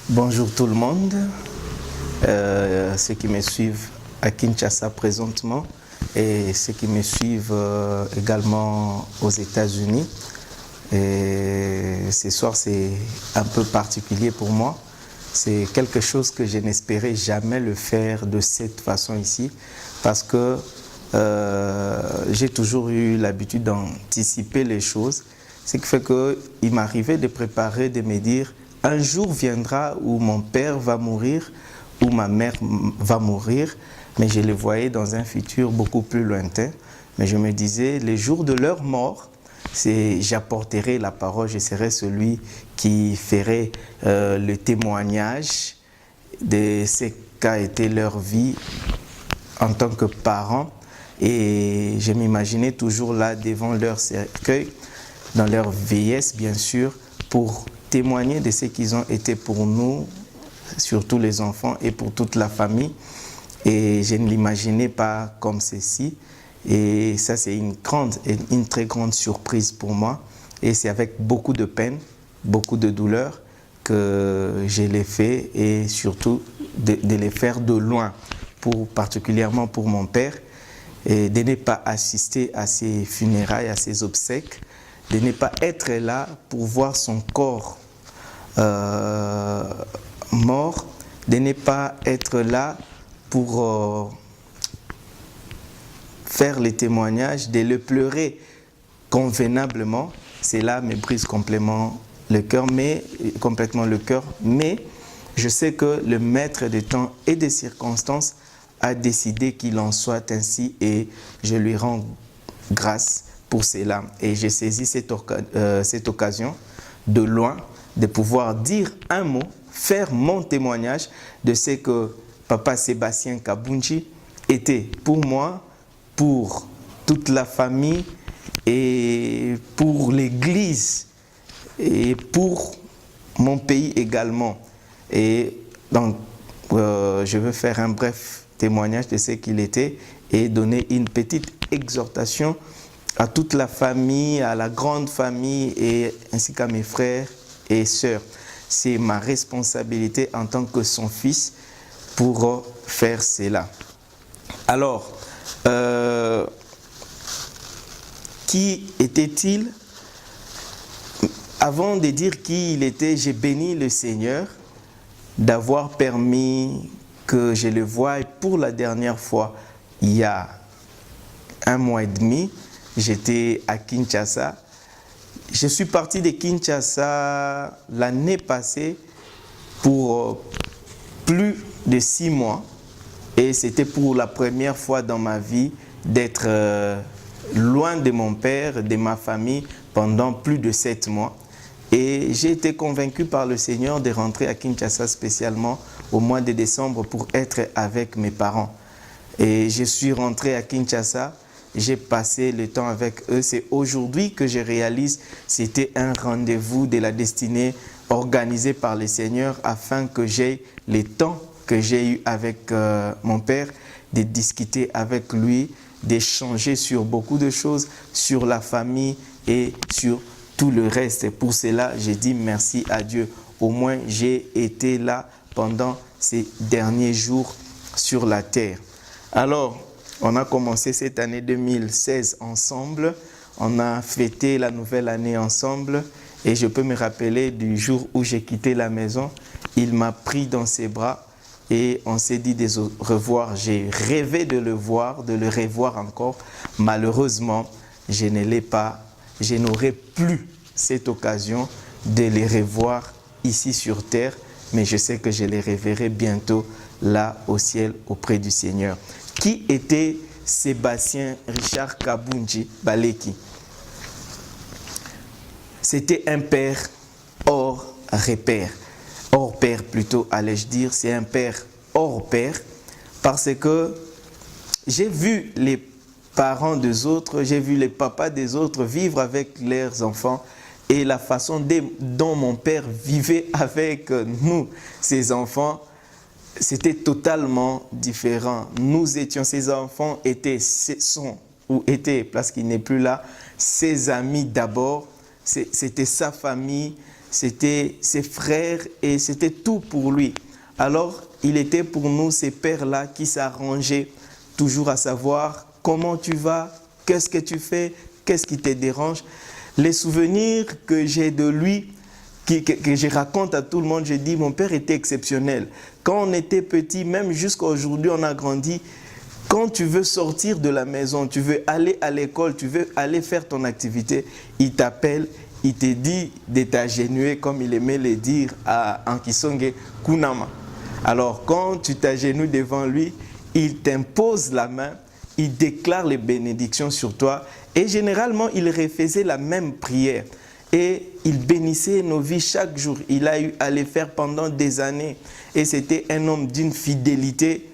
Bonjour tout le monde, ceux qui me suivent à Kinshasa présentement et ceux qui me suivent également aux États-Unis. Et ce soir, c'est un peu particulier pour moi. C'est quelque chose que je n'espérais jamais le faire de cette façon ici parce que j'ai toujours eu l'habitude d'anticiper les choses. Ce qui fait qu'il m'arrivait de préparer, de me dire un jour viendra où mon père va mourir, où ma mère va mourir, mais je les voyais dans un futur beaucoup plus lointain. Mais je me disais, les jours de leur mort, j'apporterai la parole, je serai celui qui ferait le témoignage de ce qu'a été leur vie en tant que parents. Et je m'imaginais toujours là devant leur cercueil, dans leur vieillesse bien sûr, pour témoigner de ce qu'ils ont été pour nous, surtout les enfants et pour toute la famille. Et je ne l'imaginais pas comme ceci. Et ça, c'est une très grande surprise pour moi. Et c'est avec beaucoup de peine, beaucoup de douleur que je l'ai fait et surtout de les faire de loin, particulièrement pour mon père, et de ne pas assister à ses funérailles, à ses obsèques, de ne pas être là pour voir son corps mort, de ne pas être là pour faire les témoignages, de le pleurer convenablement. Cela me brise complètement le cœur, mais je sais que le maître des temps et des circonstances a décidé qu'il en soit ainsi et je lui rends grâce pour cela. Et j'ai saisi cette occasion de loin de pouvoir dire un mot, faire mon témoignage de ce que Papa Sébastien Kabunji était pour moi, pour toute la famille et pour l'Église et pour mon pays également. Et donc, je veux faire un bref témoignage de ce qu'il était et donner une petite exhortation à toute la famille, à la grande famille et ainsi qu'à mes frères et sœurs. C'est ma responsabilité en tant que son fils pour faire cela. Alors, qui était-il? Avant de dire qui il était, j'ai béni le Seigneur d'avoir permis que je le voie pour la dernière fois il y a 1 mois et demi. J'étais à Kinshasa. Je suis parti de Kinshasa l'année passée pour plus de 6 mois. Et c'était pour la première fois dans ma vie d'être loin de mon père, de ma famille, pendant plus de 7 mois. Et j'ai été convaincu par le Seigneur de rentrer à Kinshasa spécialement au mois de décembre pour être avec mes parents. Et je suis rentré à Kinshasa, j'ai passé le temps avec eux. C'est aujourd'hui que je réalise que c'était un rendez-vous de la destinée organisé par le Seigneur afin que j'aie le temps que j'ai eu avec mon père, de discuter avec lui, d'échanger sur beaucoup de choses, sur la famille et sur tout le reste. Pour cela, j'ai dit merci à Dieu. Au moins, j'ai été là pendant ces derniers jours sur la terre. Alors, on a commencé cette année 2016 ensemble. On a fêté la nouvelle année ensemble. Et je peux me rappeler du jour où j'ai quitté la maison. Il m'a pris dans ses bras et on s'est dit de revoir. J'ai rêvé de le voir, de le revoir encore. Malheureusement, je ne l'ai pas. Je n'aurai plus cette occasion de les revoir ici sur terre, mais je sais que je les reverrai bientôt là au ciel auprès du Seigneur. Qui était Sébastien Richard Kabunji Baleki? C'était un père hors repère, hors père plutôt, allais-je dire. C'est un père hors père parce que j'ai vu les parents des autres, j'ai vu les papas des autres vivre avec leurs enfants et la façon dont mon père vivait avec nous, ses enfants, c'était totalement différent. Nous étions, ses enfants étaient, parce qu'il n'est plus là, ses amis d'abord, c'était sa famille, c'était ses frères et c'était tout pour lui. Alors, il était pour nous ces pères-là qui s'arrangeaient toujours à savoir comment tu vas, qu'est-ce que tu fais, qu'est-ce qui te dérange. Les souvenirs que j'ai de lui, que je raconte à tout le monde, je dis, mon père était exceptionnel. Quand on était petit, même jusqu'à aujourd'hui, on a grandi. Quand tu veux sortir de la maison, tu veux aller à l'école, tu veux aller faire ton activité, il t'appelle, il te dit de t'agenouiller, comme il aimait le dire en Kisonge, Kunama. Alors, quand tu t'agenouilles devant lui, il t'impose la main, il déclare les bénédictions sur toi et généralement, il refaisait la même prière. Et il bénissait nos vies chaque jour. Il a eu à les faire pendant des années. Et c'était un homme d'une fidélité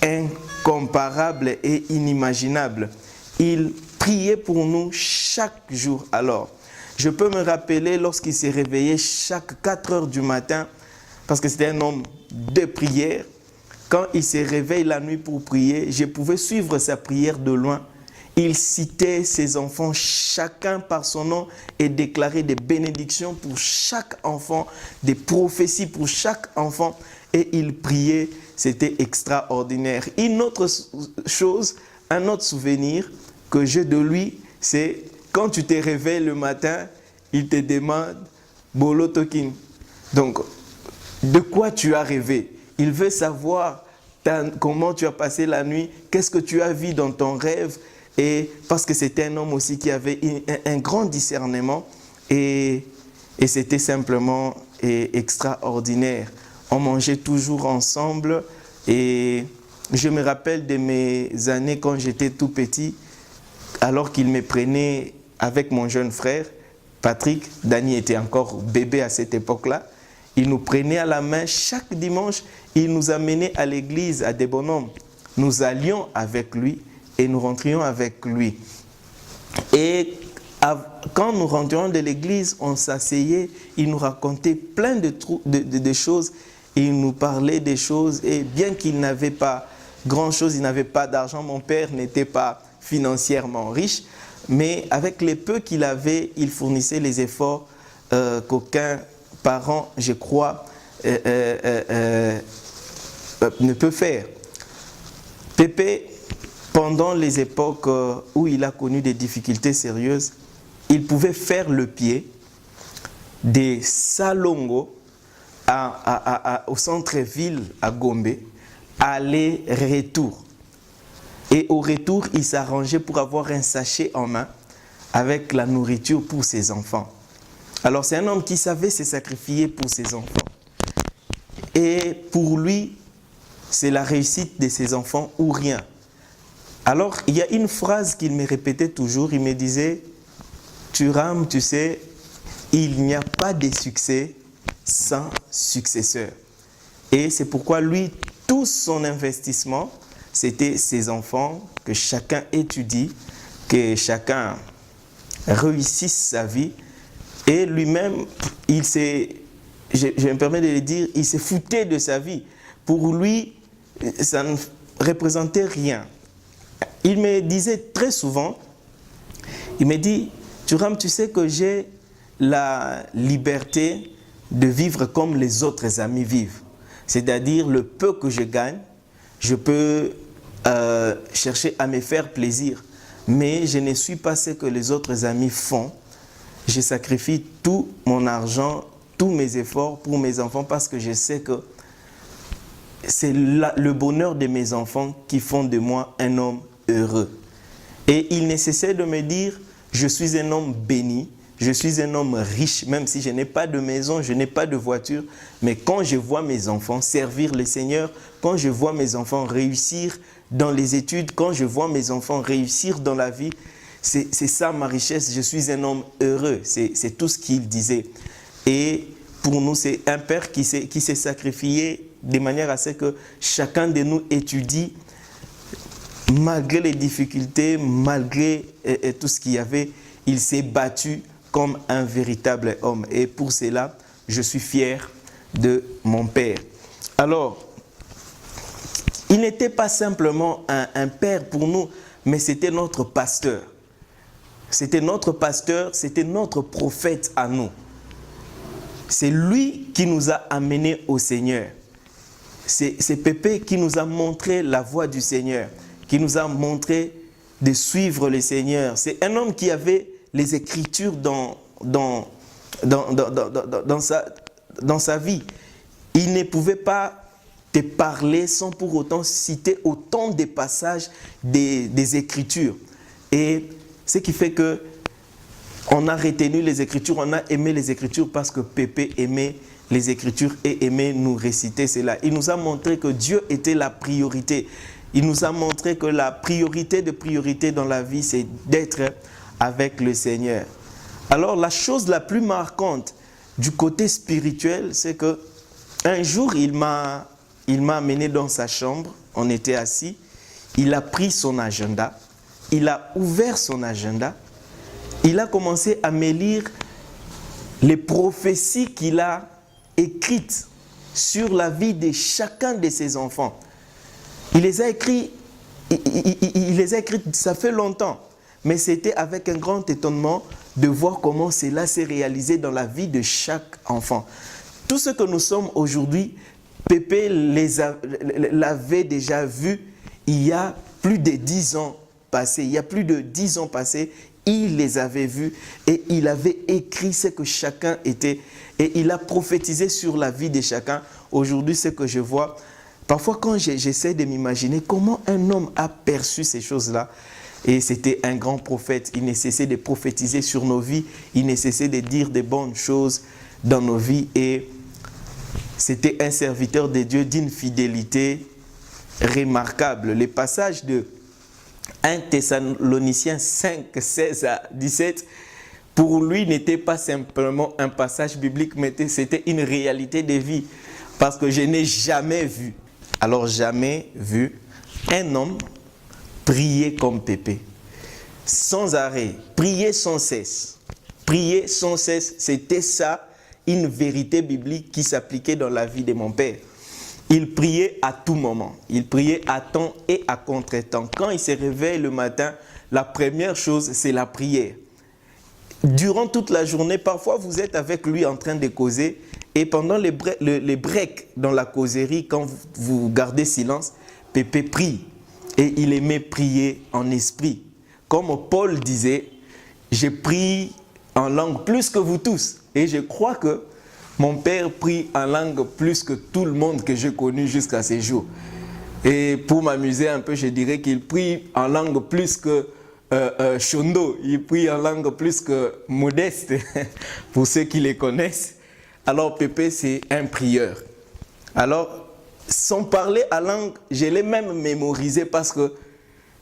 incomparable et inimaginable. Il priait pour nous chaque jour. Alors, je peux me rappeler lorsqu'il s'est réveillé chaque 4 heures du matin, parce que c'était un homme de prière. Quand il se réveille la nuit pour prier, je pouvais suivre sa prière de loin. Il citait ses enfants chacun par son nom et déclarait des bénédictions pour chaque enfant, des prophéties pour chaque enfant. Et il priait, c'était extraordinaire. Une autre chose, un autre souvenir que j'ai de lui, c'est quand tu te réveilles le matin, il te demande « Bolo Tokin ». Donc, de quoi tu as rêvé? Il veut savoir comment tu as passé la nuit, qu'est-ce que tu as vu dans ton rêve. Et parce que c'était un homme aussi qui avait un grand discernement et c'était simplement extraordinaire. On mangeait toujours ensemble et je me rappelle de mes années quand j'étais tout petit, alors qu'il me prenait avec mon jeune frère, Patrick. Dany était encore bébé à cette époque-là. Il nous prenait à la main chaque dimanche, il nous amenait à l'église, à des bonhommes. Nous allions avec lui et nous rentrions avec lui. Et quand nous rentrions de l'église, on s'asseyait, il nous racontait plein de choses, et il nous parlait des choses, et bien qu'il n'avait pas grand-chose, il n'avait pas d'argent, mon père n'était pas financièrement riche, mais avec les peu qu'il avait, il fournissait les efforts qu'aucun parent, je crois, ne peut faire. Pépé, pendant les époques où il a connu des difficultés sérieuses, il pouvait faire le pied des Salongo au centre-ville à Gombe, aller-retour. Et au retour, il s'arrangeait pour avoir un sachet en main avec la nourriture pour ses enfants. Alors c'est un homme qui savait se sacrifier pour ses enfants. Et pour lui, c'est la réussite de ses enfants ou rien. Alors, il y a une phrase qu'il me répétait toujours, il me disait « Thuram, tu sais, il n'y a pas de succès sans successeur. » Et c'est pourquoi lui, tout son investissement, c'était ses enfants, que chacun étudie, que chacun réussisse sa vie. Et lui-même, je me permets de le dire, il s'est foutu de sa vie. Pour lui, ça ne représentait rien. Il me disait très souvent, il me dit, Thuram, tu sais que j'ai la liberté de vivre comme les autres amis vivent. C'est-à-dire le peu que je gagne, je peux chercher à me faire plaisir. Mais je ne suis pas ce que les autres amis font. Je sacrifie tout mon argent, tous mes efforts pour mes enfants parce que je sais que c'est le bonheur de mes enfants qui font de moi un homme heureux. Et il ne cessait de me dire, je suis un homme béni, je suis un homme riche, même si je n'ai pas de maison, je n'ai pas de voiture, mais quand je vois mes enfants servir le Seigneur, quand je vois mes enfants réussir dans les études, quand je vois mes enfants réussir dans la vie, c'est ça ma richesse, je suis un homme heureux, c'est tout ce qu'il disait. Et pour nous, c'est un père qui s'est sacrifié de manière à ce que chacun de nous étudie, malgré les difficultés, malgré tout ce qu'il y avait, il s'est battu comme un véritable homme. Et pour cela, je suis fier de mon père. Alors, il n'était pas simplement un père pour nous, mais c'était notre pasteur. C'était notre pasteur, c'était notre prophète à nous. C'est lui qui nous a amenés au Seigneur. C'est Pépé qui nous a montré la voie du Seigneur, qui nous a montré de suivre le Seigneur. C'est un homme qui avait les Écritures dans sa vie. Il ne pouvait pas te parler sans pour autant citer autant de passages des Écritures. Et ce qui fait que on a retenu les Écritures, on a aimé les Écritures parce que Pépé aimait les Écritures et aimait nous réciter cela. Il nous a montré que Dieu était la priorité. Il nous a montré que la priorité de priorité dans la vie, c'est d'être avec le Seigneur. Alors la chose la plus marquante du côté spirituel, c'est que un jour, il m'a amené dans sa chambre, on était assis, il a pris son agenda, il a ouvert son agenda, il a commencé à me lire les prophéties qu'il a écrites sur la vie de chacun de ses enfants. Il les a écrites, ça fait longtemps, mais c'était avec un grand étonnement de voir comment cela s'est réalisé dans la vie de chaque enfant. Tout ce que nous sommes aujourd'hui, Pépé l'avait déjà vu il y a plus de 10 ans passés. Il y a plus de 10 ans passés, il les avait vus et il avait écrit ce que chacun était. Et il a prophétisé sur la vie de chacun. Aujourd'hui, ce que je vois, parfois quand j'essaie de m'imaginer comment un homme a perçu ces choses-là, et c'était un grand prophète, il ne cessait de prophétiser sur nos vies, il ne cessait de dire des bonnes choses dans nos vies, et c'était un serviteur de Dieu d'une fidélité remarquable. Les passages de 1 Thessaloniciens 5, 16 à 17, pour lui, n'était pas simplement un passage biblique, mais c'était une réalité de vie. Parce que je n'ai jamais vu, alors jamais vu, un homme prier comme Pépé. Sans arrêt, prier sans cesse. Prier sans cesse, c'était ça, une vérité biblique qui s'appliquait dans la vie de mon père. Il priait à tout moment. Il priait à temps et à contre-temps. Quand il se réveille le matin, la première chose, c'est la prière. Durant toute la journée, parfois vous êtes avec lui en train de causer et pendant les breaks dans la causerie, quand vous gardez silence, Pépé prie. Et il aimait prier en esprit. Comme Paul disait, j'ai pris en langue plus que vous tous. Et je crois que mon père prie en langue plus que tout le monde que j'ai connu jusqu'à ces jours. Et pour m'amuser un peu, je dirais qu'il prie en langue plus que Chondo. Il prie en langue plus que Modeste, pour ceux qui les connaissent. Alors Pépé, c'est un prieur. Alors, sans parler en langue, je l'ai même mémorisé parce que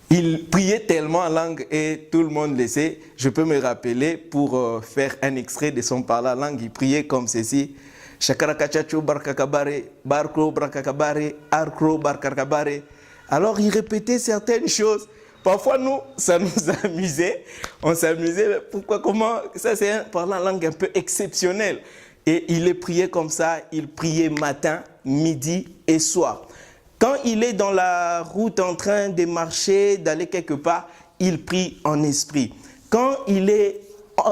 il priait tellement en langue et tout le monde le sait. Je peux me rappeler pour faire un extrait de son parler en langue. Il priait comme ceci. Shakarakachacho barkakabare, barkro barkakabare, arkro barkakabare. Alors il répétait certaines choses. Parfois nous, ça nous amusait. On s'amusait. Pourquoi, comment? Ça c'est un parler en langue un peu exceptionnel. Et il les priait comme ça. Il priait matin, midi et soir. Quand il est dans la route en train de marcher, d'aller quelque part, il prie en esprit. Quand il est,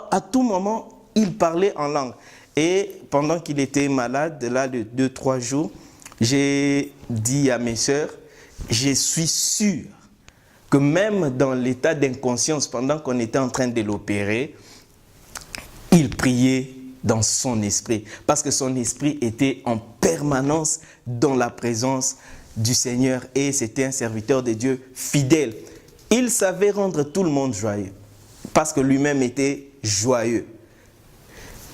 à tout moment, il parlait en langue. Et pendant qu'il était malade, là de 2-3 jours, j'ai dit à mes sœurs, je suis sûr que même dans l'état d'inconscience, pendant qu'on était en train de l'opérer, il priait dans son esprit. Parce que son esprit était en permanence dans la présence du Seigneur et c'était un serviteur de Dieu fidèle. Il savait rendre tout le monde joyeux parce que lui-même était joyeux.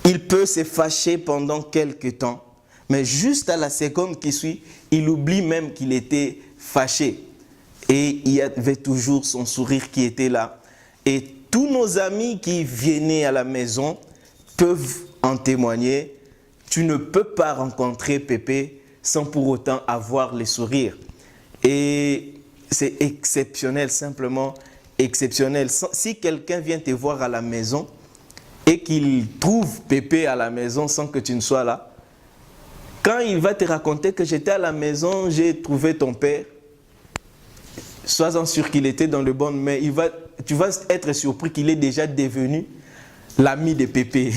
Il peut se fâcher pendant quelques temps, mais juste à la seconde qui suit, il oublie même qu'il était fâché. Et il y avait toujours son sourire qui était là. Et tous nos amis qui venaient à la maison peuvent en témoigner. Tu ne peux pas rencontrer Pépé sans pour autant avoir le sourire. Et c'est exceptionnel, simplement exceptionnel. Si quelqu'un vient te voir à la maison et qu'il trouve Pépé à la maison sans que tu ne sois là, quand il va te raconter que j'étais à la maison, j'ai trouvé ton père, sois-en sûr qu'il était dans le bon, mais tu vas être surpris qu'il est déjà devenu l'ami de Pépé.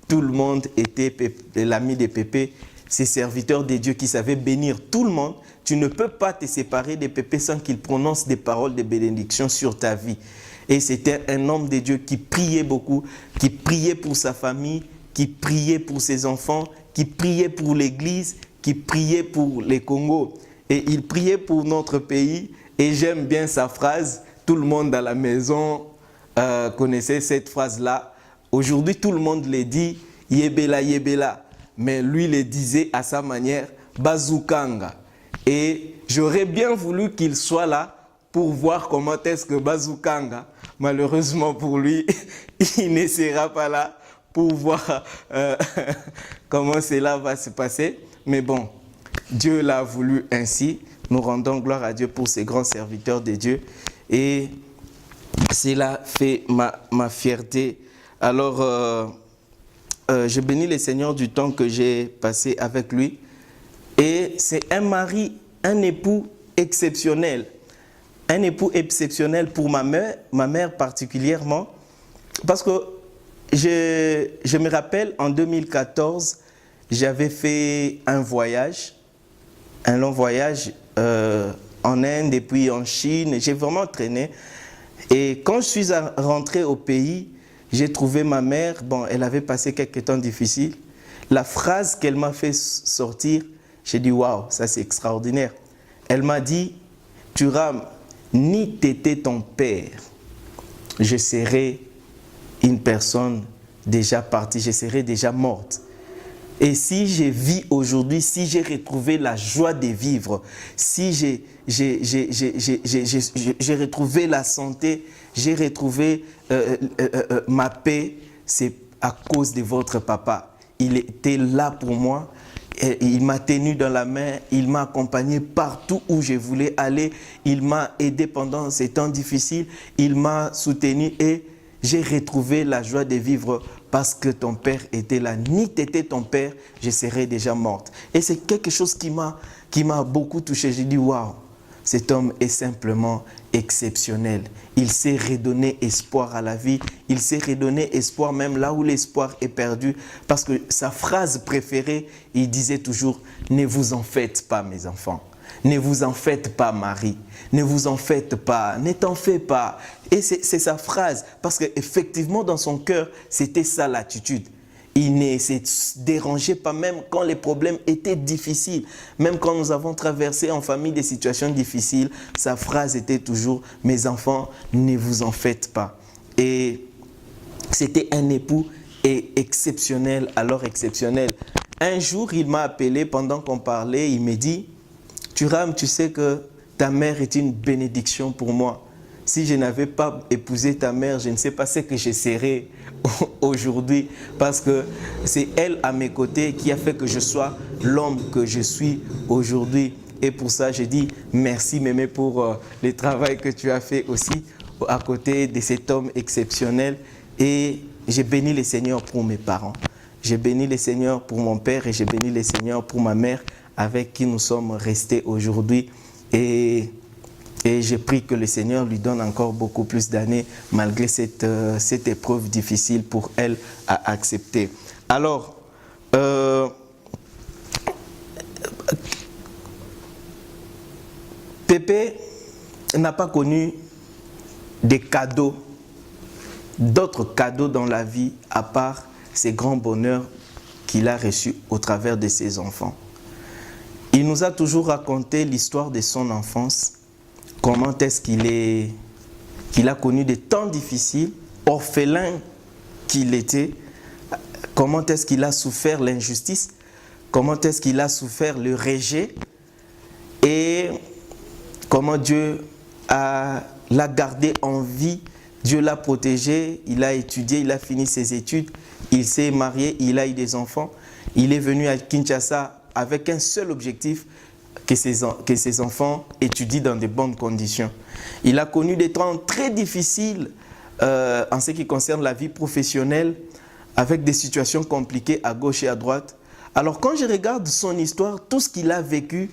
Tout le monde était l'ami de Pépé. Ces serviteurs de Dieu qui savaient bénir tout le monde. Tu ne peux pas te séparer de Pépé sans qu'il prononce des paroles de bénédiction sur ta vie. Et c'était un homme de Dieu qui priait beaucoup, qui priait pour sa famille, qui priait pour ses enfants, qui priait pour l'Église, qui priait pour les Congos. Et il priait pour notre pays. Et j'aime bien sa phrase. Tout le monde à la maison connaissait cette phrase-là. Aujourd'hui, tout le monde le dit « Yebela, Yebela ». Mais lui le disait à sa manière « Bazukanga ». Et j'aurais bien voulu qu'il soit là pour voir comment est-ce que Bazukanga, malheureusement pour lui, il ne sera pas là pour voir comment cela va se passer. Mais bon, Dieu l'a voulu ainsi. Nous rendons gloire à Dieu pour ces grands serviteurs de Dieu. Et cela fait ma fierté. Alors, je bénis le Seigneur du temps que j'ai passé avec lui. Et c'est un mari, un époux exceptionnel. Un époux exceptionnel pour ma mère particulièrement. Parce que je me rappelle, en 2014, j'avais fait un voyage, un long voyage en Inde et puis en Chine. J'ai vraiment traîné. Et quand je suis rentré au pays, j'ai trouvé ma mère, bon, elle avait passé quelques temps difficiles. La phrase qu'elle m'a fait sortir, j'ai dit, waouh, ça c'est extraordinaire. Elle m'a dit, Thuram, ni t'étais ton père, je serais une personne déjà partie, je serais déjà morte. Et si je vis aujourd'hui, si j'ai retrouvé la joie de vivre, si j'ai retrouvé la santé, j'ai retrouvé ma paix, c'est à cause de votre papa. Il était là pour moi, il m'a tenu dans la main, il m'a accompagné partout où je voulais aller, il m'a aidé pendant ces temps difficiles, il m'a soutenu et j'ai retrouvé la joie de vivre parce que ton père était là. Ni t'étais ton père, je serais déjà morte. Et c'est quelque chose qui m'a beaucoup touché. J'ai dit, waouh, cet homme est simplement exceptionnel. Il sait redonner espoir à la vie. Il sait redonner espoir même là où l'espoir est perdu. Parce que sa phrase préférée, il disait toujours, ne vous en faites pas mes enfants. Ne vous en faites pas, Marie. Ne vous en faites pas. Ne t'en fais pas. Et c'est sa phrase. Parce qu'effectivement, dans son cœur, c'était ça l'attitude. Il ne se dérangeait pas même quand les problèmes étaient difficiles. Même quand nous avons traversé en famille des situations difficiles, sa phrase était toujours « Mes enfants, ne vous en faites pas ». Et c'était un époux exceptionnel, alors exceptionnel. Un jour, il m'a appelé pendant qu'on parlait, il me dit « Thuram, tu sais que ta mère est une bénédiction pour moi. Si je n'avais pas épousé ta mère, je ne sais pas ce que je serais aujourd'hui. Parce que c'est elle à mes côtés qui a fait que je sois l'homme que je suis aujourd'hui. Et pour ça, je dis merci Mémé pour le travail que tu as fait aussi à côté de cet homme exceptionnel. Et j'ai béni le Seigneur pour mes parents. J'ai béni le Seigneur pour mon père et j'ai béni le Seigneur pour ma mère avec qui nous sommes restés aujourd'hui. Et j'ai pris que le Seigneur lui donne encore beaucoup plus d'années malgré cette épreuve difficile pour elle à accepter. Alors, Pépé n'a pas connu des cadeaux, d'autres cadeaux dans la vie à part ces grands bonheurs qu'il a reçus au travers de ses enfants. Il nous a toujours raconté l'histoire de son enfance. Comment est-ce qu'il a connu des temps difficiles, orphelin qu'il était, comment est-ce qu'il a souffert l'injustice, comment est-ce qu'il a souffert le rejet et comment Dieu l'a gardé en vie, Dieu l'a protégé, il a étudié, il a fini ses études, il s'est marié, il a eu des enfants, il est venu à Kinshasa avec un seul objectif, que ses enfants étudient dans de bonnes conditions. Il a connu des temps très difficiles en ce qui concerne la vie professionnelle, avec des situations compliquées à gauche et à droite. Alors quand je regarde son histoire, tout ce qu'il a vécu,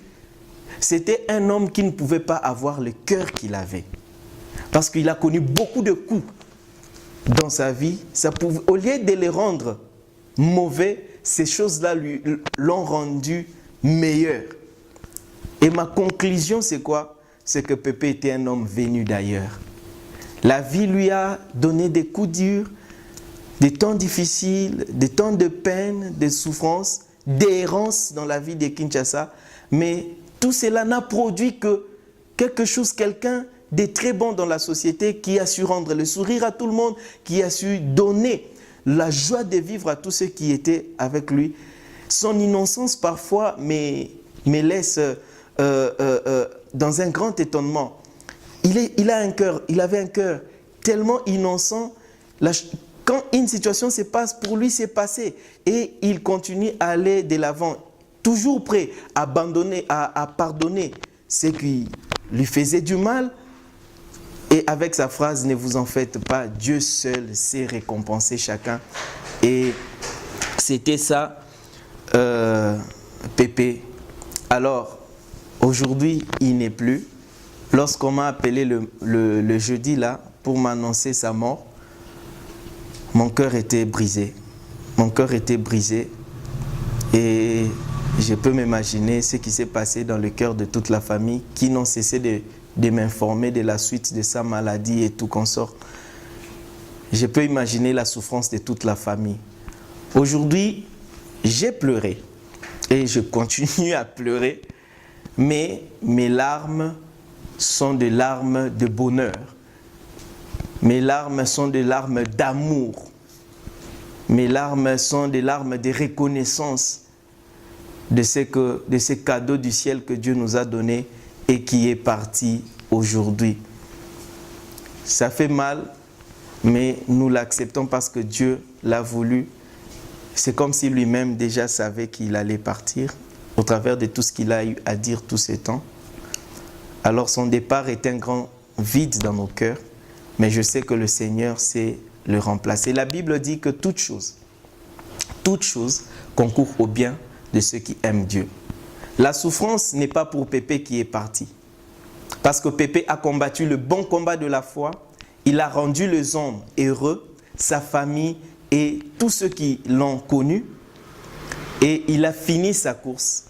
c'était un homme qui ne pouvait pas avoir le cœur qu'il avait. Parce qu'il a connu beaucoup de coups. dans sa vie, au lieu de les rendre mauvais, ces choses-là l'ont rendu meilleur. Et ma conclusion, c'est quoi? C'est que Pépé était un homme venu d'ailleurs. La vie lui a donné des coups durs, des temps difficiles, des temps de peine, de souffrance, d'errance dans la vie de Kinshasa. Mais tout cela n'a produit que quelque chose, quelqu'un de très bon dans la société qui a su rendre le sourire à tout le monde, qui a su donner la joie de vivre à tous ceux qui étaient avec lui. Son innocence parfois me laisse dans un grand étonnement. Il avait un cœur tellement innocent. Quand une situation se passe, pour lui, c'est passé. Et il continue à aller de l'avant, toujours prêt à pardonner ceux qui lui faisaient du mal. Et avec sa phrase, ne vous en faites pas, Dieu seul sait récompenser chacun. Et c'était ça, Pépé. Alors, aujourd'hui, il n'est plus. Lorsqu'on m'a appelé le jeudi là, pour m'annoncer sa mort, mon cœur était brisé. Mon cœur était brisé. Et je peux m'imaginer ce qui s'est passé dans le cœur de toute la famille qui n'ont cessé de m'informer de la suite de sa maladie et tout consort. Je peux imaginer la souffrance de toute la famille. Aujourd'hui, j'ai pleuré et je continue à pleurer, mais mes larmes sont des larmes de bonheur. Mes larmes sont des larmes d'amour. Mes larmes sont des larmes de reconnaissance de ce cadeau du ciel que Dieu nous a donné et qui est parti aujourd'hui. Ça fait mal, mais nous l'acceptons parce que Dieu l'a voulu. C'est comme si lui-même déjà savait qu'il allait partir au travers de tout ce qu'il a eu à dire tout ce temps. Alors son départ est un grand vide dans nos cœurs, mais je sais que le Seigneur sait le remplacer. La Bible dit que toute chose concourt au bien de ceux qui aiment Dieu. La souffrance n'est pas pour Pépé qui est parti. Parce que Pépé a combattu le bon combat de la foi, il a rendu les hommes heureux, sa famille et tous ceux qui l'ont connu. Et il a fini sa course.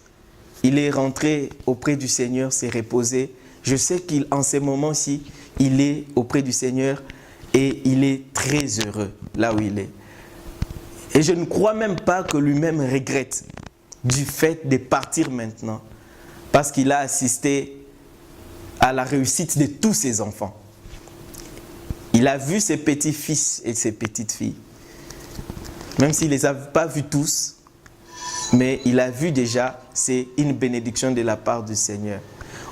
Il est rentré auprès du Seigneur, s'est reposé. Je sais qu'en ces moments-ci, il est auprès du Seigneur et il est très heureux là où il est. Et je ne crois même pas que lui-même regrette du fait de partir maintenant, parce qu'il a assisté à la réussite de tous ses enfants. Il a vu ses petits-fils et ses petites-filles, même s'il ne les a pas vus tous, mais il a vu déjà, c'est une bénédiction de la part du Seigneur.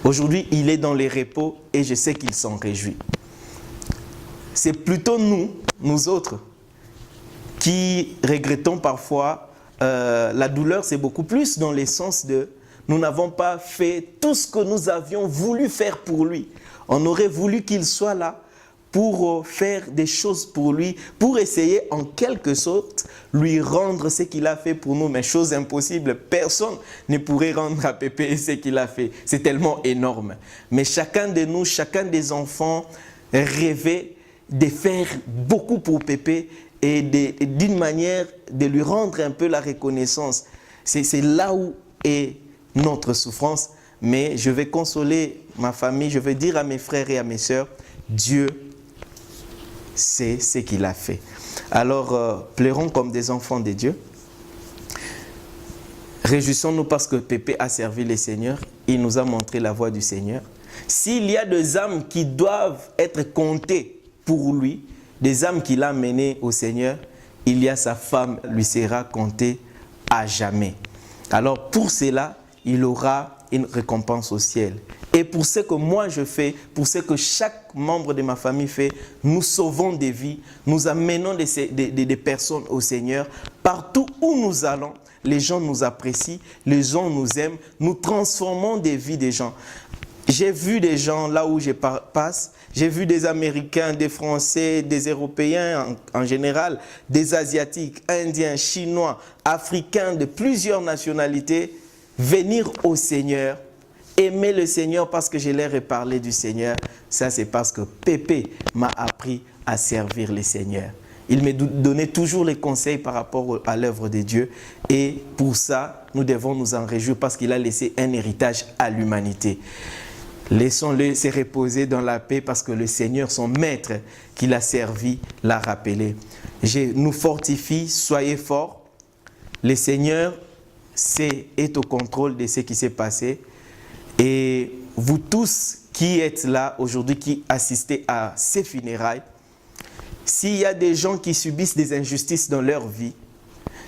Aujourd'hui, il est dans les repos et je sais qu'il s'en réjouit. C'est plutôt nous autres, qui regrettons parfois. La douleur, c'est beaucoup plus dans le sens de nous n'avons pas fait tout ce que nous avions voulu faire pour lui. On aurait voulu qu'il soit là pour faire des choses pour lui, pour essayer en quelque sorte lui rendre ce qu'il a fait pour nous. Mais chose impossible, personne ne pourrait rendre à Pépé ce qu'il a fait. C'est tellement énorme. Mais chacun de nous, chacun des enfants rêvait de faire beaucoup pour Pépé et d'une manière de lui rendre un peu la reconnaissance. C'est là où est notre souffrance. Mais je vais consoler ma famille, je vais dire à mes frères et à mes sœurs, Dieu sait ce qu'il a fait. Alors, pleurons comme des enfants de Dieu. Réjouissons-nous parce que Pépé a servi le Seigneur. Il nous a montré la voie du Seigneur. S'il y a des âmes qui doivent être comptées pour lui, des âmes qu'il a menées au Seigneur, il y a sa femme, lui sera comptée à jamais. Alors pour cela, il aura une récompense au ciel. Et pour ce que moi je fais, pour ce que chaque membre de ma famille fait, nous sauvons des vies, nous amenons des personnes au Seigneur. Partout où nous allons, les gens nous apprécient, les gens nous aiment, nous transformons des vies des gens. J'ai vu des gens là où je passe, j'ai vu des Américains, des Français, des Européens en général, des Asiatiques, Indiens, Chinois, Africains de plusieurs nationalités venir au Seigneur, aimer le Seigneur parce que je leur ai parlé du Seigneur. Ça, c'est parce que Pépé m'a appris à servir les seigneurs. Il me donnait toujours les conseils par rapport à l'œuvre de Dieu. Et pour ça, nous devons nous en réjouir parce qu'il a laissé un héritage à l'humanité. Laissons-le se reposer dans la paix parce que le Seigneur, son maître, qu'il a servi, l'a rappelé. Nous fortifie, soyez forts. Le Seigneur est au contrôle de ce qui s'est passé. Et vous tous qui êtes là aujourd'hui, qui assistez à ces funérailles, s'il y a des gens qui subissent des injustices dans leur vie,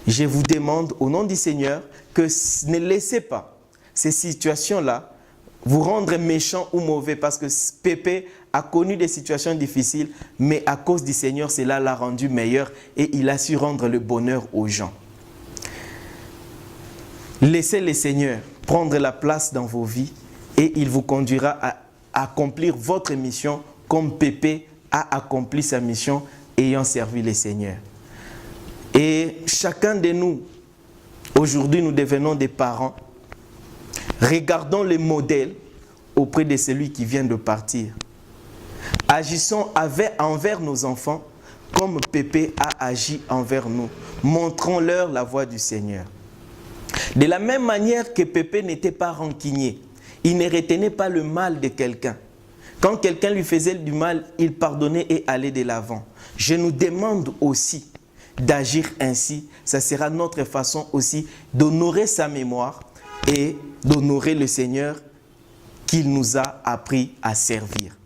je vous demande au nom du Seigneur que ne laissez pas ces situations-là vous rendre méchant ou mauvais, parce que Pépé a connu des situations difficiles, mais à cause du Seigneur, cela l'a rendu meilleur et il a su rendre le bonheur aux gens. Laissez le Seigneur prendre la place dans vos vies et il vous conduira à accomplir votre mission comme Pépé a accompli sa mission ayant servi le Seigneur. Et chacun de nous, aujourd'hui, nous devenons des parents. Regardons les modèles auprès de celui qui vient de partir. Agissons envers nos enfants comme Pépé a agi envers nous. Montrons-leur la voie du Seigneur. De la même manière que Pépé n'était pas rancunier, il ne retenait pas le mal de quelqu'un. Quand quelqu'un lui faisait du mal, il pardonnait et allait de l'avant. Je nous demande aussi d'agir ainsi. Ça sera notre façon aussi d'honorer sa mémoire et d'honorer le Seigneur qu'il nous a appris à servir.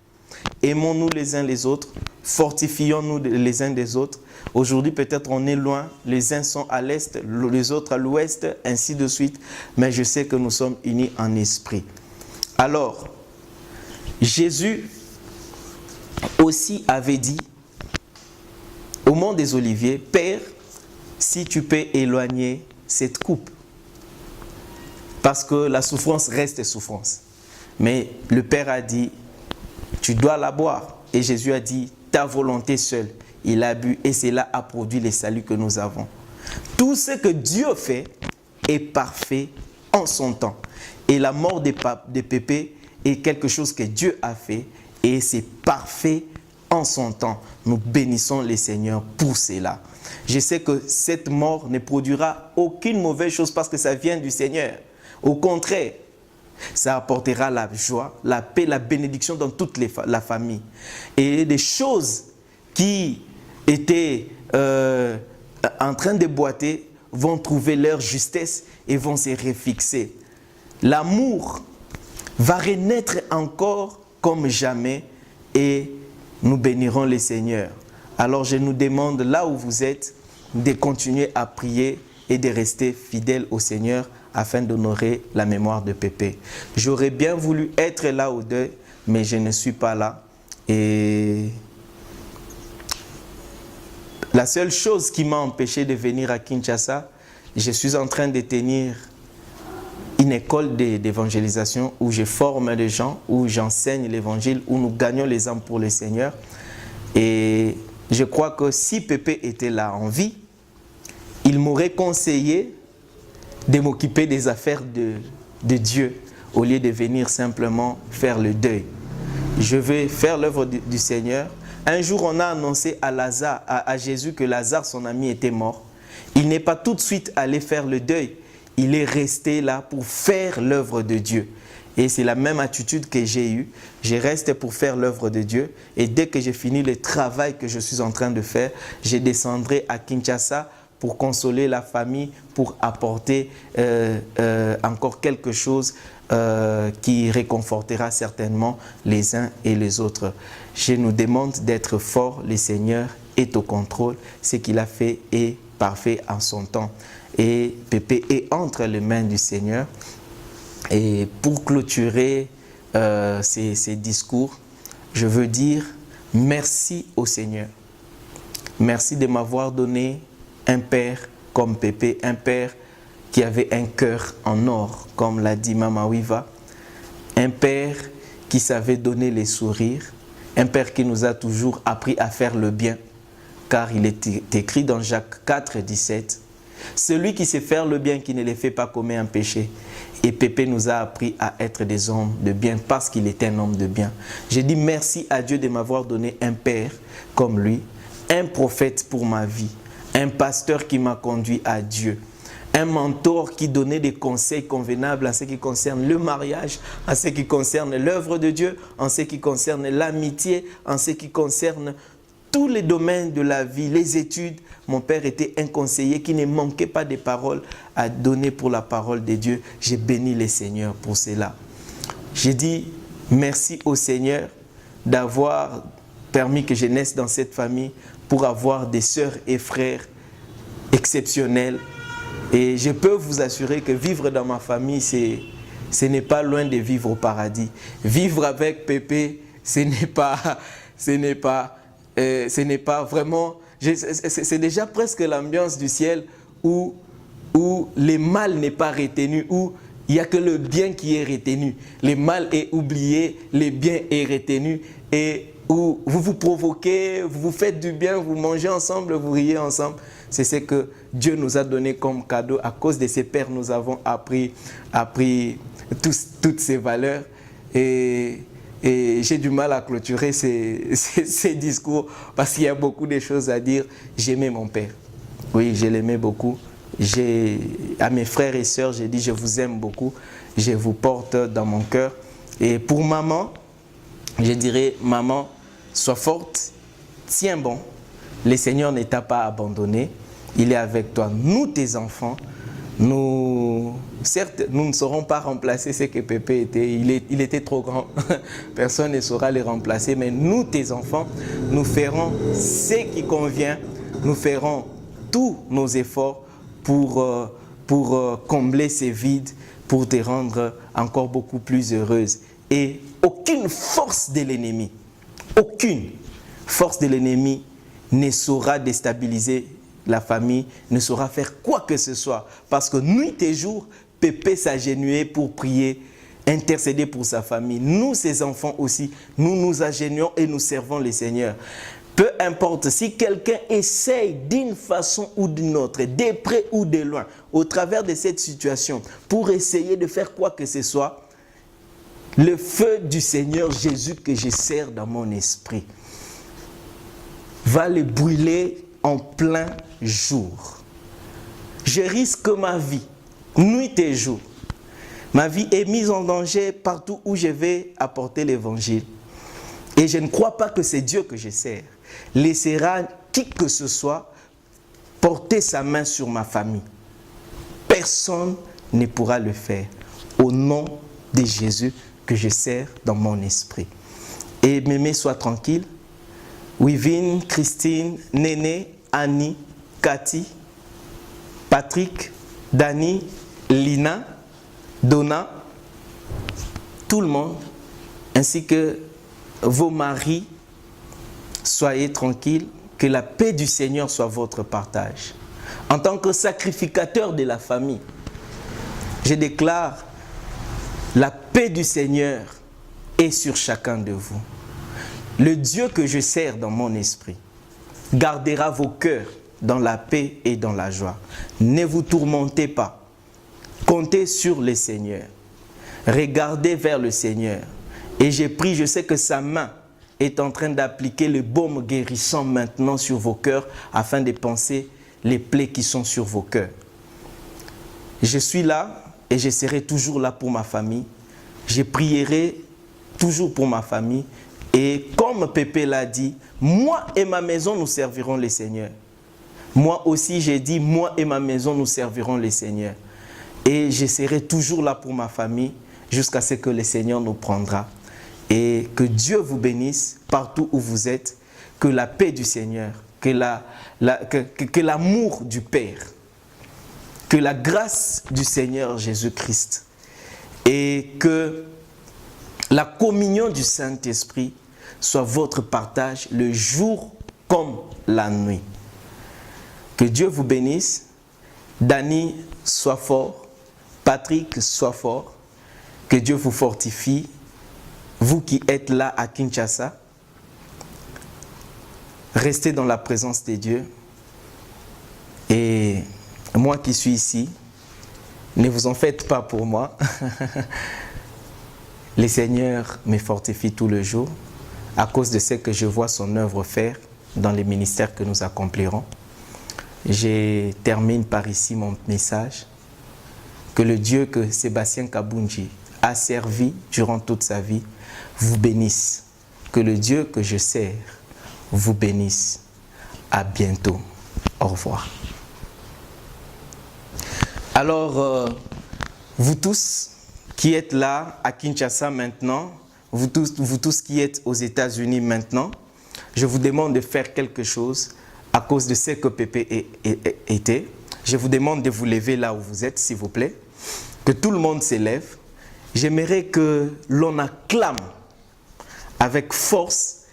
Aimons-nous les uns les autres, fortifions-nous les uns des autres. Aujourd'hui, peut-être on est loin, les uns sont à l'est, les autres à l'ouest, ainsi de suite, mais je sais que nous sommes unis en esprit. Alors, Jésus aussi avait dit au mont des Oliviers, « Père, si tu peux éloigner cette coupe, parce que la souffrance reste souffrance. » Mais le Père a dit, « Tu dois la boire. » Et Jésus a dit, « Ta volonté seule. » Il a bu et cela a produit le salut que nous avons. Tout ce que Dieu fait est parfait en son temps. Et la mort de Pépé est quelque chose que Dieu a fait et c'est parfait en son temps. Nous bénissons le Seigneur pour cela. Je sais que cette mort ne produira aucune mauvaise chose parce que ça vient du Seigneur. Au contraire, ça apportera la joie, la paix, la bénédiction dans toute la famille. Et des choses qui étaient en train de boiter vont trouver leur justesse et vont se refixer. L'amour va renaître encore comme jamais et nous bénirons le Seigneur. Alors je nous demande là où vous êtes de continuer à prier et de rester fidèles au Seigneur afin d'honorer la mémoire de Pépé. J'aurais bien voulu être là au deuil, mais je ne suis pas là. Et la seule chose qui m'a empêché de venir à Kinshasa, je suis en train de tenir une école d'évangélisation où je forme les gens, où j'enseigne l'évangile, où nous gagnons les âmes pour le Seigneur. Et je crois que si Pépé était là en vie, il m'aurait conseillé de m'occuper des affaires de Dieu au lieu de venir simplement faire le deuil. Je vais faire l'œuvre du Seigneur. Un jour, on a annoncé à Jésus que Lazare, son ami, était mort. Il n'est pas tout de suite allé faire le deuil. Il est resté là pour faire l'œuvre de Dieu. Et c'est la même attitude que j'ai eue. Je reste pour faire l'œuvre de Dieu. Et dès que j'ai fini le travail que je suis en train de faire, je descendrai à Kinshasa pour consoler la famille, pour apporter encore quelque chose qui réconfortera certainement les uns et les autres. Je nous demande d'être forts. Le Seigneur est au contrôle. Ce qu'il a fait est parfait en son temps. Et Pépé est entre les mains du Seigneur. Et pour clôturer ces discours, je veux dire merci au Seigneur. Merci de m'avoir donné un père comme Pépé, un père qui avait un cœur en or, comme l'a dit Mama Wiva, un père qui savait donner les sourires, un père qui nous a toujours appris à faire le bien, car il est écrit dans Jacques 4, 17, Celui qui sait faire le bien, qui ne le fait pas, commet un péché. Et Pépé nous a appris à être des hommes de bien parce qu'il était un homme de bien. J'ai dit merci à Dieu de m'avoir donné un père comme lui, un prophète pour ma vie, un pasteur qui m'a conduit à Dieu, un mentor qui donnait des conseils convenables en ce qui concerne le mariage, en ce qui concerne l'œuvre de Dieu, en ce qui concerne l'amitié, en ce qui concerne tous les domaines de la vie, les études. Mon père était un conseiller qui ne manquait pas de paroles à donner pour la parole de Dieu. J'ai béni le Seigneur pour cela. J'ai dit merci au Seigneur d'avoir permis que je naisse dans cette famille pour avoir des sœurs et frères exceptionnels. Et je peux vous assurer que vivre dans ma famille, ce n'est pas loin de vivre au paradis. Vivre avec Pépé, ce n'est pas vraiment... C'est déjà presque l'ambiance du ciel où le mal n'est pas retenu, où il n'y a que le bien qui est retenu. Le mal est oublié, le bien est retenu, et où vous vous provoquez, vous vous faites du bien, vous mangez ensemble, vous riez ensemble. C'est ce que Dieu nous a donné comme cadeau. À cause de ses pères, nous avons appris toutes ces valeurs. Et j'ai du mal à clôturer ces discours parce qu'il y a beaucoup de choses à dire. J'aimais mon père. Oui, je l'aimais beaucoup. À mes frères et sœurs, j'ai dit je vous aime beaucoup. Je vous porte dans mon cœur. Et pour maman, je dirais maman, sois forte, tiens bon. Le Seigneur ne t'a pas abandonné. Il est avec toi. Nous, tes enfants, certes, nous ne saurons pas remplacer ce que Pépé était. Il était trop grand. Personne ne saura le remplacer. Mais nous, tes enfants, nous ferons ce qui convient. Nous ferons tous nos efforts pour combler ces vides, pour te rendre encore beaucoup plus heureuse. Et aucune force de l'ennemi, aucune force de l'ennemi ne saura déstabiliser la famille, ne saura faire quoi que ce soit. Parce que nuit et jour, Pépé s'agenouillait pour prier, intercéder pour sa famille. Nous, ses enfants aussi, nous nous agenouillons et nous servons le Seigneur. Peu importe, si quelqu'un essaye d'une façon ou d'une autre, de près ou de loin, au travers de cette situation, pour essayer de faire quoi que ce soit, le feu du Seigneur Jésus que je sers dans mon esprit va le brûler en plein jour. Je risque ma vie, nuit et jour. Ma vie est mise en danger partout où je vais apporter l'évangile. Et je ne crois pas que c'est Dieu que je sers. Laissera qui que ce soit porter sa main sur ma famille. Personne ne pourra le faire. Au nom de Jésus que je sers dans mon esprit. Et Mémé, sois tranquille. Wivine, Christine, Néné, Annie, Cathy, Patrick, Dani, Lina, Donna, tout le monde, ainsi que vos maris, soyez tranquilles, que la paix du Seigneur soit votre partage. En tant que sacrificateur de la famille, je déclare la paix du Seigneur est sur chacun de vous. Le Dieu que je sers dans mon esprit gardera vos cœurs dans la paix et dans la joie. Ne vous tourmentez pas. Comptez sur le Seigneur. Regardez vers le Seigneur. Et j'ai pris, je sais que sa main est en train d'appliquer le baume guérissant maintenant sur vos cœurs afin de panser les plaies qui sont sur vos cœurs. Je suis là et je serai toujours là pour ma famille. Je prierai toujours pour ma famille. Et comme Pépé l'a dit, moi et ma maison, nous servirons le Seigneur. Moi aussi, j'ai dit, moi et ma maison, nous servirons le Seigneur. Et je serai toujours là pour ma famille jusqu'à ce que le Seigneur nous prendra. Et que Dieu vous bénisse partout où vous êtes, que la paix du Seigneur, que l'amour du Père, que la grâce du Seigneur Jésus-Christ et que la communion du Saint-Esprit soit votre partage le jour comme la nuit. Que Dieu vous bénisse. Dani, sois fort. Patrick, sois fort. Que Dieu vous fortifie. Vous qui êtes là à Kinshasa, restez dans la présence de Dieu. Et moi qui suis ici, ne vous en faites pas pour moi. Le Seigneur me fortifie tout le jour à cause de ce que je vois son œuvre faire dans les ministères que nous accomplirons. Je termine par ici mon message. Que le Dieu que Sébastien Kabunji a servi durant toute sa vie vous bénisse. Que le Dieu que je sers vous bénisse. À bientôt. Au revoir. Alors, vous tous qui êtes là à Kinshasa maintenant, vous tous qui êtes aux États-Unis maintenant, je vous demande de faire quelque chose à cause de ce que Pépé était. Je vous demande de vous lever là où vous êtes, s'il vous plaît. Que tout le monde s'élève. J'aimerais que l'on acclame avec force,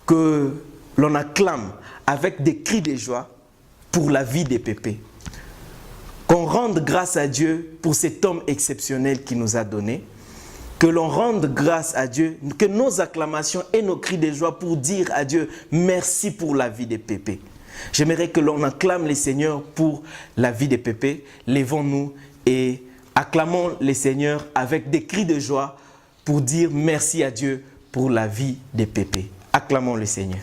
que l'on acclame avec des cris de joie pour la vie de Pépé. Qu'on rende grâce à Dieu pour cet homme exceptionnel qu'il nous a donné. Que l'on rende grâce à Dieu, que nos acclamations et nos cris de joie pour dire à Dieu merci pour la vie de Pépé. J'aimerais que l'on acclame le Seigneur pour la vie de Pépé. Lèvons-nous et acclamons le Seigneur avec des cris de joie pour dire merci à Dieu pour la vie de Pépé. Acclamons le Seigneur.